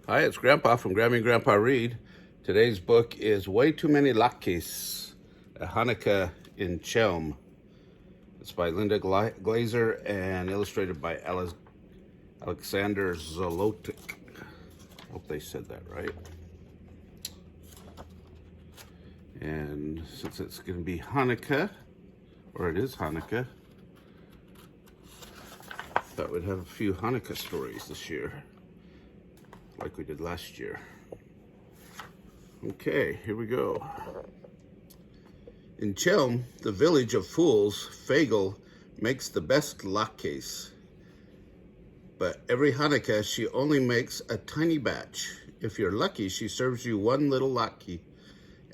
Hi, it's Grandpa from Grammy and Grandpa Read. Today's book is Way Too Many Latkes, a Hanukkah in Chelm. It's by Linda Glaser and illustrated by Aleksandar Zolotic. Hope they said that right. And since it's going to be Hanukkah, or it is Hanukkah, I thought we'd have a few Hanukkah stories this year, like we did last year. Okay, here we go. In Chelm, the village of fools, Fagel makes the best latkes. But every Hanukkah, she only makes a tiny batch. If you're lucky, she serves you one little latke,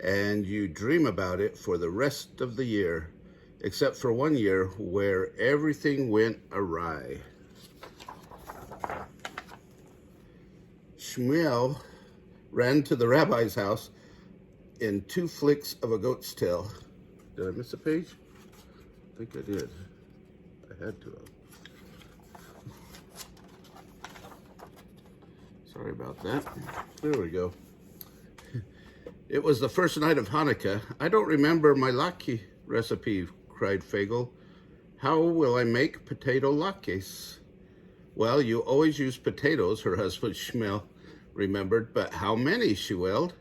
and you dream about it for the rest of the year, except for one year where everything went awry. Shmuel ran to the rabbi's house in 2 flicks of a goat's tail. Did I miss a page? I think I did. I had to. Sorry about that. There we go. It was the first night of Hanukkah. I don't remember my latke recipe, cried Fagel. How will I make potato latkes? Well, you always use potatoes, her husband Shmuel remembered, but how many, she wailed.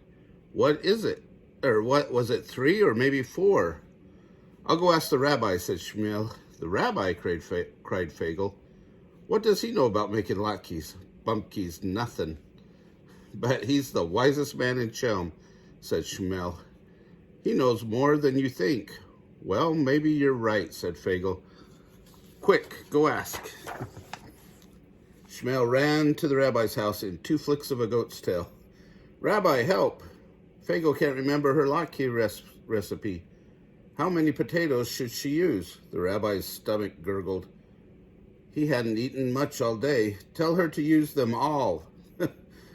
What is it? Or what, was it 3 or maybe 4? I'll go ask the rabbi, said Shmuel. The rabbi, cried Fagel. What does he know about making latkes? Bumpkies, nothing. But he's the wisest man in Chelm, said Shmuel. He knows more than you think. Well, maybe you're right, said Fagel. Quick, go ask. Shmuel ran to the rabbi's house in 2 flicks of a goat's tail. Rabbi, help! Fagel can't remember her latke recipe. How many potatoes should she use? The rabbi's stomach gurgled. He hadn't eaten much all day. Tell her to use them all.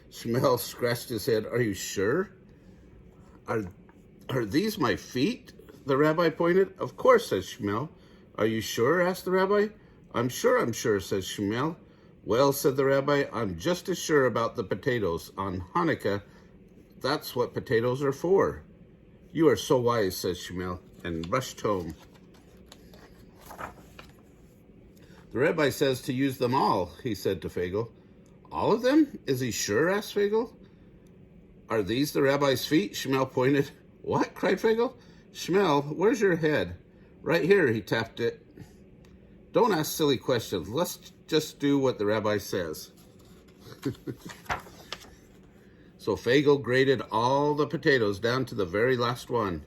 Shmuel scratched his head. Are you sure? Are these my feet? The rabbi pointed. Of course, said Shmuel. Are you sure? Asked the rabbi. I'm sure, said Shmuel. Well, said the rabbi, I'm just as sure about the potatoes. On Hanukkah, that's what potatoes are for. You are so wise, said Shmuel, and rushed home. The rabbi says to use them all, he said to Fagel. All of them? Is he sure? Asked Fagel. Are these the rabbi's feet? Shmuel pointed. What? Cried Fagel. Shmuel, where's your head? Right here, he tapped it. Don't ask silly questions. Let's just do what the rabbi says. So Fagel grated all the potatoes down to the very last one.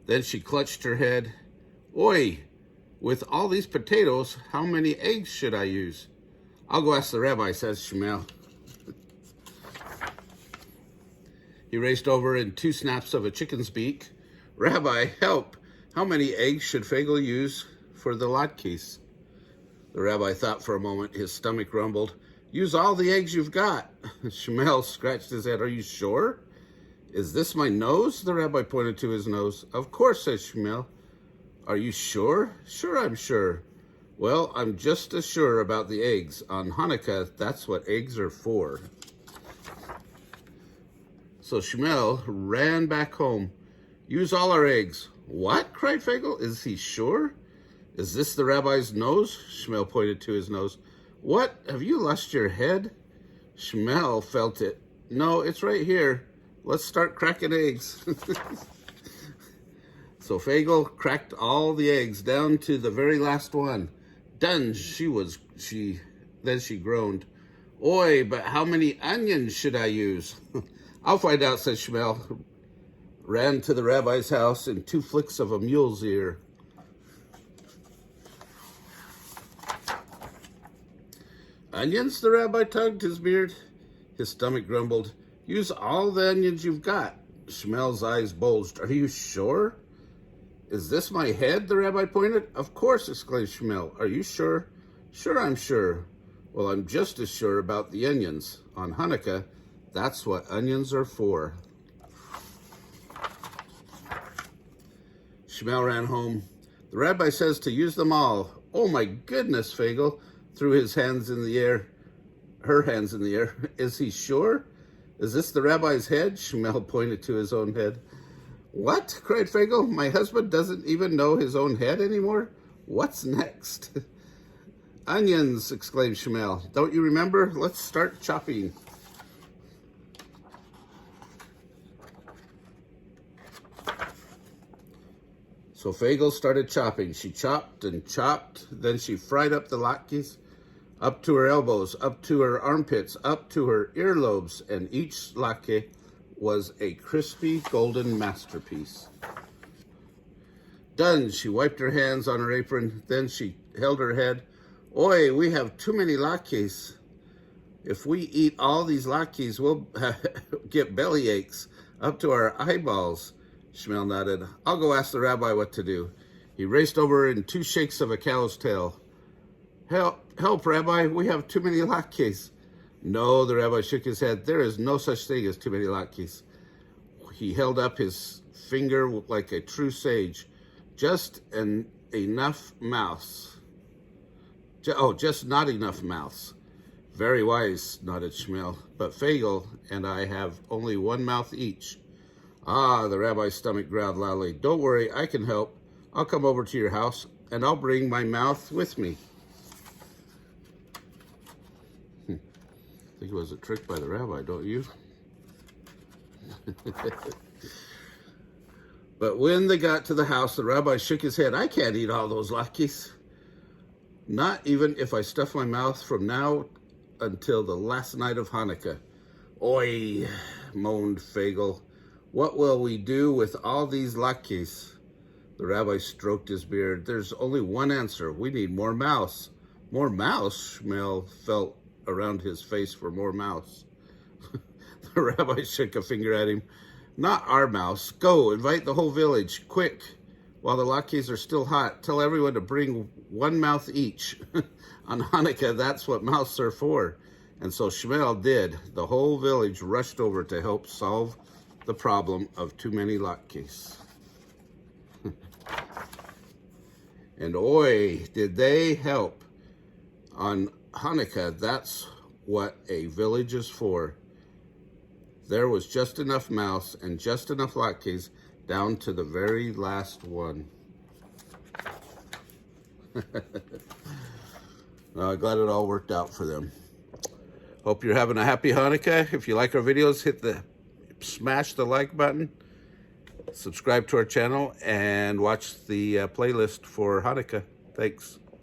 Then she clutched her head. Oi, with all these potatoes, how many eggs should I use? I'll go ask the rabbi, says Shmuel. He raced over in 2 snaps of a chicken's beak. Rabbi, help! How many eggs should Fagel use for the latkes? The rabbi thought for a moment. His stomach rumbled. Use all the eggs you've got. Shmuel scratched his head. Are you sure? Is this my nose? The rabbi pointed to his nose. Of course, said Shmuel. Are you sure? Sure, I'm sure. Well, I'm just as sure about the eggs. On Hanukkah, that's what eggs are for. So Shmuel ran back home. Use all our eggs. What? Cried Fagel. Is he sure? Is this the rabbi's nose? Shmuel pointed to his nose. What? Have you lost your head? Shmuel felt it. No, it's right here. Let's start cracking eggs. So Fagel cracked all the eggs down to the very last one. Done, then she groaned. Oi, but how many onions should I use? I'll find out, said Shmuel. Ran to the rabbi's house in 2 flicks of a mule's ear. Onions? The rabbi tugged his beard. His stomach grumbled. Use all the onions you've got. Shmuel's eyes bulged. Are you sure? Is this my head? The rabbi pointed. Of course, exclaimed Shmuel. Are you sure? Sure, I'm sure. Well, I'm just as sure about the onions. On Hanukkah, that's what onions are for. Shmuel ran home. The rabbi says to use them all. Oh my goodness, Fagel threw his hands in the air, her hands in the air. Is he sure? Is this the rabbi's head? Shmuel pointed to his own head. What? Cried Fagel. My husband doesn't even know his own head anymore? What's next? Onions, exclaimed Shmuel. Don't you remember? Let's start chopping. So Fagel started chopping. She chopped and chopped. Then she fried up the latkes, up to her elbows, up to her armpits, up to her earlobes, and each latke was a crispy golden masterpiece. Done. She wiped her hands on her apron. Then she held her head. Oi, we have too many latkes. If we eat all these latkes, we'll get belly aches up to our eyeballs. Shmuel nodded. I'll go ask the rabbi what to do. He raced over in 2 shakes of a cow's tail. Help, Rabbi, we have too many latkes. No, the rabbi shook his head. There is no such thing as too many latkes. He held up his finger like a true sage. Just enough mouths. Just not enough mouths. Very wise, nodded Shmuel. But Fagel and I have only one mouth each. Ah, the rabbi's stomach growled loudly. Don't worry, I can help. I'll come over to your house, and I'll bring my mouth with me. I think it was a trick by the rabbi, don't you? But when they got to the house, the rabbi shook his head. I can't eat all those latkes. Not even if I stuff my mouth from now until the last night of Hanukkah. Oi, moaned Fagel. What will we do with all these latkes? The rabbi stroked his beard. There's only one answer. We need more mouse. More mouse? Shmuel felt around his face for more mouse. The rabbi shook a finger at him. Not our mouse. Go, invite the whole village, quick. While the latkes are still hot, tell everyone to bring one mouth each. On Hanukkah, that's what mouths are for. And so Shmuel did. The whole village rushed over to help solve the problem of too many latkes. And oi, did they help. On Hanukkah, that's what a village is for. There was just enough mouths and just enough latkes down to the very last one. I'm glad it all worked out for them. Hope you're having a happy Hanukkah. If you like our videos, smash the like button, subscribe to our channel, and watch the playlist for Hanukkah. Thanks.